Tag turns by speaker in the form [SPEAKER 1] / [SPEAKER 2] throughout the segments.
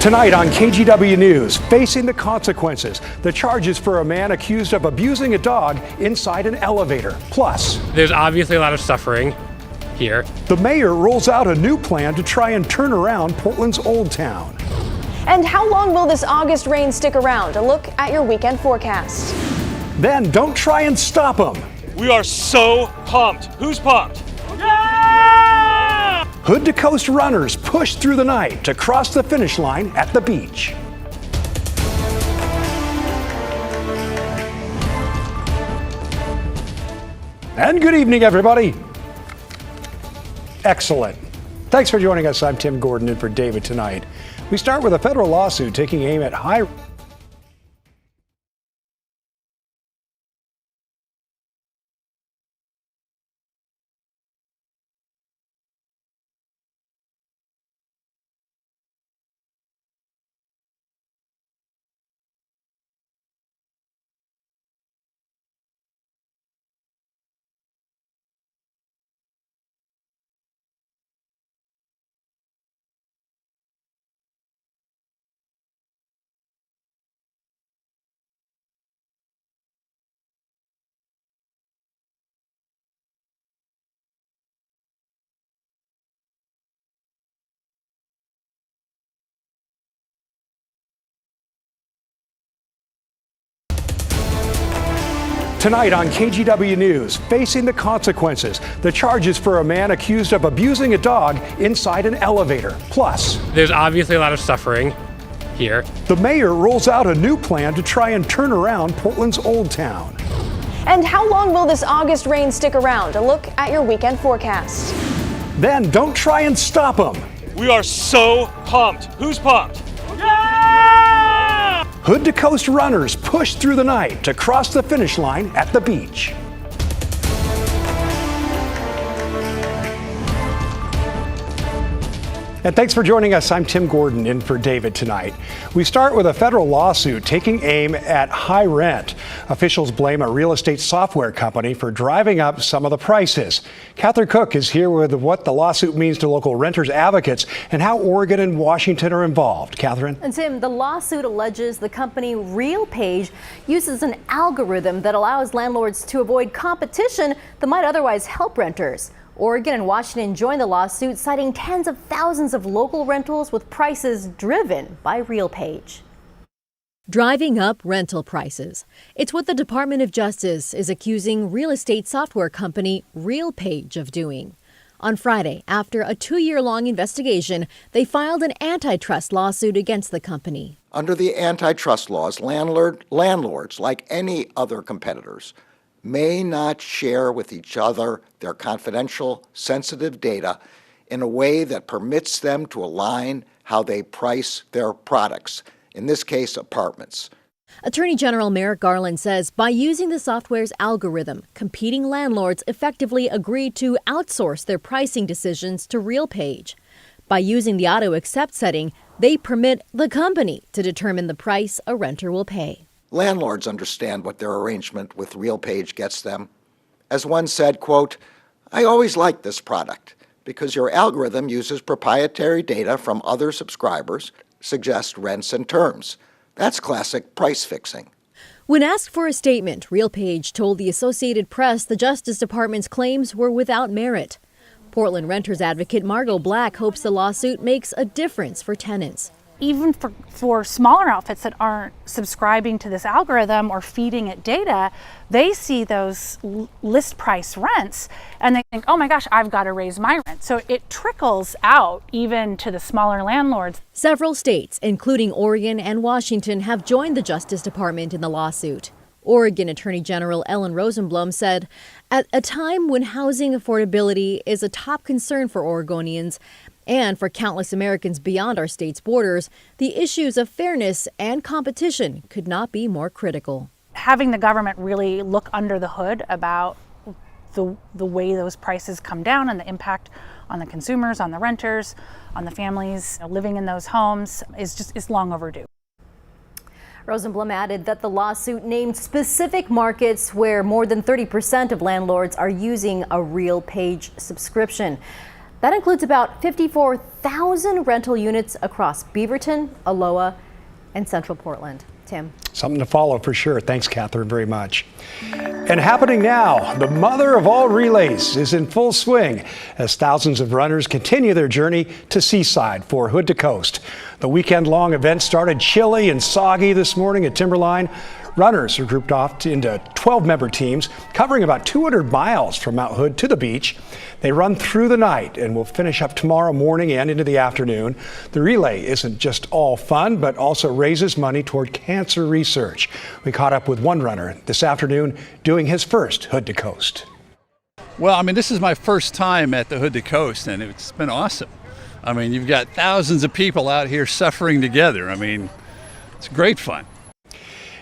[SPEAKER 1] Tonight on KGW News, facing the consequences, the charges for a man accused of abusing a dog inside an elevator. Plus,
[SPEAKER 2] there's obviously a lot of suffering here.
[SPEAKER 1] The mayor rolls out a new plan to try and turn around Portland's Old Town.
[SPEAKER 3] And how long will this August rain stick around? A look at your weekend forecast.
[SPEAKER 1] Then don't try and stop them.
[SPEAKER 4] We are so pumped. Who's pumped?
[SPEAKER 1] Hood to coast runners push through the night to cross the finish line at the beach. And good evening, everybody. Excellent. Thanks for joining us. I'm Tim Gordon in for David tonight. We start with a federal lawsuit taking aim at high Tonight on KGW News, facing the consequences, the charges for a man accused of abusing a dog inside an elevator. Plus,
[SPEAKER 2] there's obviously a lot of suffering here.
[SPEAKER 1] The mayor rolls out a new plan to try and turn around Portland's Old Town.
[SPEAKER 3] And how long will this August rain stick around? A look at your weekend forecast.
[SPEAKER 1] Then don't try and stop them.
[SPEAKER 4] We are so pumped. Who's pumped?
[SPEAKER 1] Hood to coast runners push through the night to cross the finish line at the beach. And thanks for joining us. I'm Tim Gordon in for David tonight. We start with a federal lawsuit taking aim at high rent. Officials blame a real estate software company for driving up some of the prices. Catherine Cook is here with what the lawsuit means to local renters advocates and how Oregon and Washington are involved. Catherine?
[SPEAKER 5] And Tim, the lawsuit alleges the company RealPage uses an algorithm that allows landlords to avoid competition that might otherwise help renters. Oregon and Washington joined the lawsuit, citing tens of thousands of local rentals with prices driven by RealPage.
[SPEAKER 6] Driving up rental prices. It's what the Department of Justice is accusing real estate software company RealPage of doing. On Friday, after a 2-year-long investigation, they filed an antitrust lawsuit against the company.
[SPEAKER 7] Under the antitrust laws, landlords, like any other competitors, may not share with each other their confidential, sensitive data in a way that permits them to align how they price their products, in this case, apartments.
[SPEAKER 6] Attorney General Merrick Garland says by using the software's algorithm, competing landlords effectively agreed to outsource their pricing decisions to RealPage. By using the auto-accept setting, they permit the company to determine the price a renter will pay.
[SPEAKER 7] Landlords understand what their arrangement with RealPage gets them. As one said, quote, "I always liked this product because your algorithm uses proprietary data from other subscribers, suggests rents and terms. That's classic price fixing."
[SPEAKER 6] When asked for a statement, RealPage told the Associated Press the Justice Department's claims were without merit. Portland renters advocate Margot Black hopes the lawsuit makes a difference for tenants.
[SPEAKER 8] Even for smaller outfits that aren't subscribing to this algorithm or feeding it data, they see those list price rents and they think, oh my gosh, I've got to raise my rent. So it trickles out even to the smaller landlords.
[SPEAKER 6] Several states, including Oregon and Washington, have joined the Justice Department in the lawsuit. Oregon Attorney General Ellen Rosenblum said, at a time when housing affordability is a top concern for Oregonians, and for countless Americans beyond our state's borders, the issues of fairness and competition could not be more critical.
[SPEAKER 8] Having the government really look under the hood about the way those prices come down and the impact on the consumers, on the renters, on the families living in those homes is long overdue.
[SPEAKER 5] Rosenblum added that the lawsuit named specific markets where more than 30% of landlords are using a RealPage subscription. That includes about 54,000 rental units across Beaverton, Aloha, and Central Portland. Tim.
[SPEAKER 1] Something to follow for sure. Thanks, Catherine, very much. And happening now, the mother of all relays is in full swing as thousands of runners continue their journey to Seaside for Hood to Coast. The weekend-long event started chilly and soggy this morning at Timberline. Runners are grouped off into 12-member teams covering about 200 miles from Mount Hood to the beach. They run through the night and will finish up tomorrow morning and into the afternoon. The relay isn't just all fun, but also raises money toward cancer research. We caught up with one runner this afternoon doing his first Hood to Coast.
[SPEAKER 9] Well, I mean, this is my first time at the Hood to Coast, and it's been awesome. I mean, you've got thousands of people out here suffering together. I mean, it's great fun.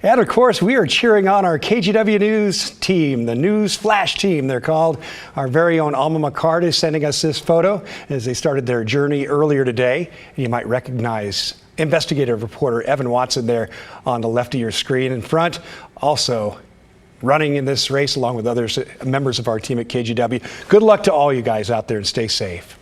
[SPEAKER 1] And of course, we are cheering on our KGW News team, the News Flash team, they're called. Our very own Alma McCart is sending us this photo as they started their journey earlier today. And you might recognize investigative reporter Evan Watson there on the left of your screen in front. Also running in this race along with others, members of our team at KGW. Good luck to all you guys out there and stay safe.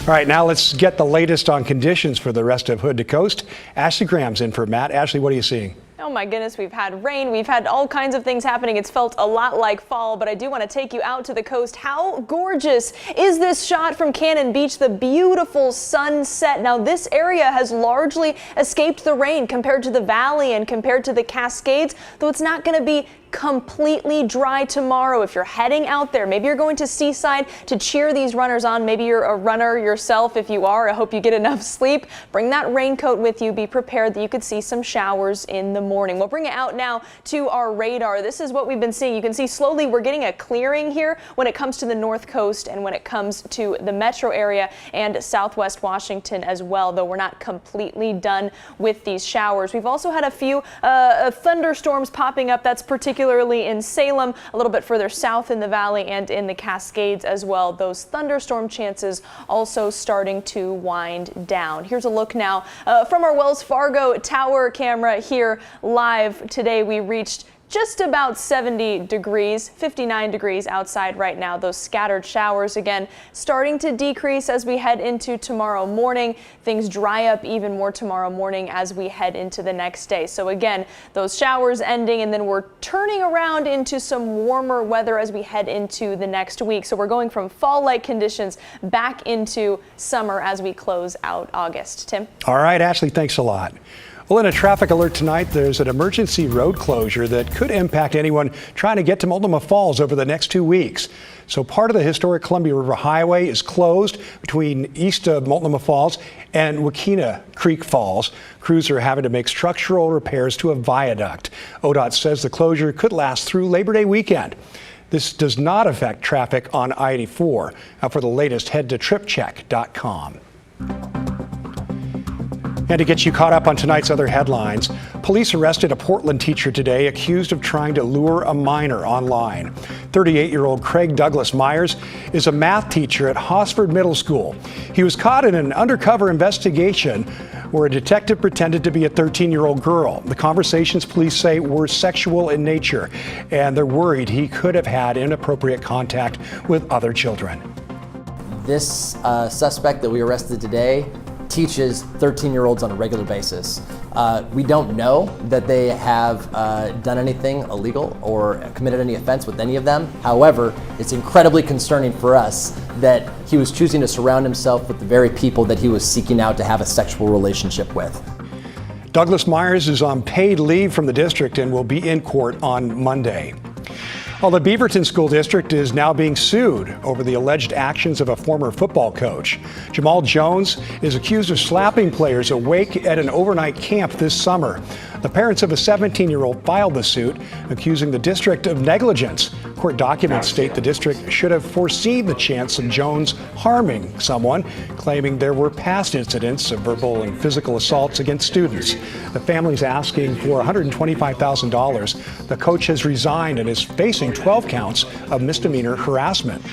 [SPEAKER 1] All right, now let's get the latest on conditions for the rest of Hood to Coast. Ashley Graham's in for Matt. Ashley, what are you seeing?
[SPEAKER 3] Oh my goodness, we've had rain, we've had all kinds of things happening. It's felt a lot like fall, but I do want to take you out to the coast. How gorgeous is this shot from Cannon Beach, the beautiful sunset? Now, this area has largely escaped the rain compared to the valley and compared to the Cascades, though it's not going to be completely dry tomorrow. If you're heading out there, maybe you're going to Seaside to cheer these runners on. Maybe you're a runner yourself. If you are, I hope you get enough sleep. Bring that raincoat with you. Be prepared that you could see some showers in the morning. We'll bring it out now to our radar. This is what we've been seeing. You can see slowly we're getting a clearing here when it comes to the North Coast and when it comes to the metro area and Southwest Washington as well, though we're not completely done with these showers. We've also had a few thunderstorms popping up. That's particularly in Salem, a little bit further south in the valley and in the Cascades as well. Those thunderstorm chances also starting to wind down. Here's a look now from our Wells Fargo tower camera here live. Today we reached just about 70 degrees, 59 degrees outside right now. Those scattered showers again starting to decrease as we head into tomorrow morning. Things dry up even more tomorrow morning as we head into the next day. So again, those showers ending and then we're turning around into some warmer weather as we head into the next week. So we're going from fall-like conditions back into summer as we close out August. Tim?
[SPEAKER 1] All right, Ashley, thanks a lot. Well, in a traffic alert tonight, there's an emergency road closure that could impact anyone trying to get to Multnomah Falls over the next 2 weeks. So part of the historic Columbia River Highway is closed between east of Multnomah Falls and Wakena Creek Falls. Crews are having to make structural repairs to a viaduct. ODOT says the closure could last through Labor Day weekend. This does not affect traffic on I-84. For the latest, head to tripcheck.com. And to get you caught up on tonight's other headlines, police arrested a Portland teacher today accused of trying to lure a minor online. 38-year-old Craig Douglas Myers is a math teacher at Hosford Middle School. He was caught in an undercover investigation where a detective pretended to be a 13-year-old girl. The conversations police say were sexual in nature, and they're worried he could have had inappropriate contact with other children.
[SPEAKER 10] This suspect that we arrested today teaches 13-year-olds on a regular basis. We don't know that they have done anything illegal or committed any offense with any of them. However, it's incredibly concerning for us that he was choosing to surround himself with the very people that he was seeking out to have a sexual relationship with.
[SPEAKER 1] Douglas Myers is on paid leave from the district and will be in court on Monday. Well, the Beaverton School District is now being sued over the alleged actions of a former football coach. Jamal Jones is accused of slapping players awake at an overnight camp this summer. The parents of a 17-year-old filed the suit, accusing the district of negligence. Court documents state the district should have foreseen the chance of Jones harming someone, claiming there were past incidents of verbal and physical assaults against students. The family's asking for $125,000. The coach has resigned and is facing 12 counts of misdemeanor harassment.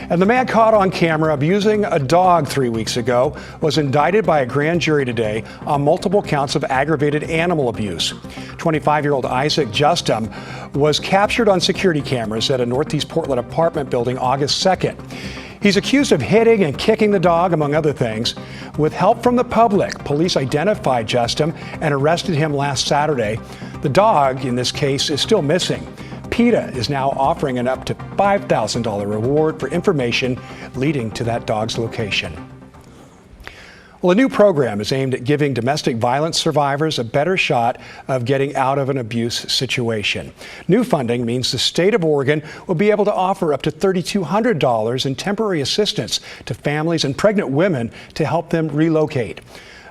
[SPEAKER 1] And the man caught on camera abusing a dog 3 weeks ago was indicted by a grand jury today on multiple counts of aggravated animal abuse. 25-year-old Isaac Justum was captured on security cameras at a Northeast Portland apartment building August 2nd. He's accused of hitting and kicking the dog, among other things. With help from the public, police identified Justin and arrested him last Saturday. The dog, in this case, is still missing. PETA is now offering an up to $5,000 reward for information leading to that dog's location. Well, a new program is aimed at giving domestic violence survivors a better shot of getting out of an abuse situation. New funding means the state of Oregon will be able to offer up to $3,200 in temporary assistance to families and pregnant women to help them relocate.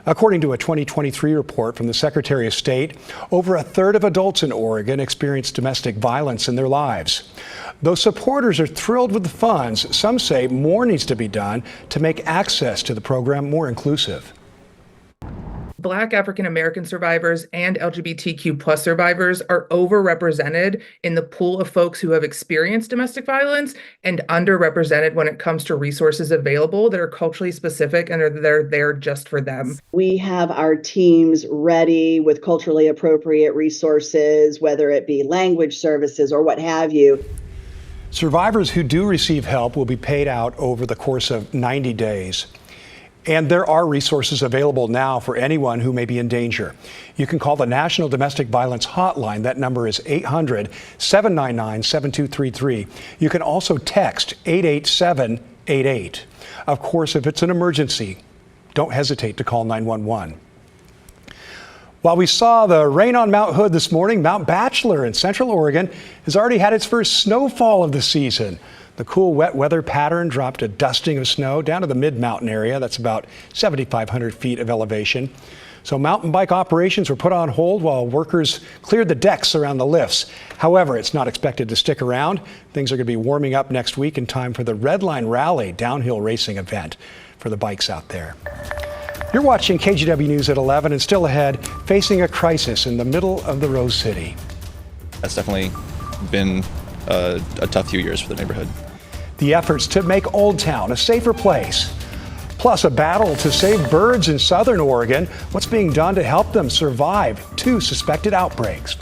[SPEAKER 1] According to a 2023 report from the Secretary of State, over a third of adults in Oregon experience domestic violence in their lives. Though supporters are thrilled with the funds, some say more needs to be done to make access to the program more inclusive.
[SPEAKER 11] Black African American survivors and LGBTQ plus survivors are overrepresented in the pool of folks who have experienced domestic violence and underrepresented when it comes to resources available that are culturally specific and they're there just for them.
[SPEAKER 12] We have our teams ready with culturally appropriate resources, whether it be language services or what have you.
[SPEAKER 1] Survivors who do receive help will be paid out over the course of 90 days. And there are resources available now for anyone who may be in danger. You can call the National Domestic Violence Hotline. That number is 800-799-7233. You can also text 88788. Of course, if it's an emergency, don't hesitate to call 911. While we saw the rain on Mount Hood this morning, Mount Bachelor in Central Oregon has already had its first snowfall of the season. The cool wet weather pattern dropped a dusting of snow down to the mid-mountain area. That's about 7,500 feet of elevation. So mountain bike operations were put on hold while workers cleared the decks around the lifts. However, it's not expected to stick around. Things are going to be warming up next week in time for the Red Line Rally downhill racing event for the bikes out there. You're watching KGW News at 11, and still ahead, facing a crisis in the middle of the Rose City.
[SPEAKER 13] That's definitely been a tough few years for the neighborhood.
[SPEAKER 1] The efforts to make Old Town a safer place. Plus, a battle to save birds in southern Oregon. What's being done to help them survive 2 suspected outbreaks?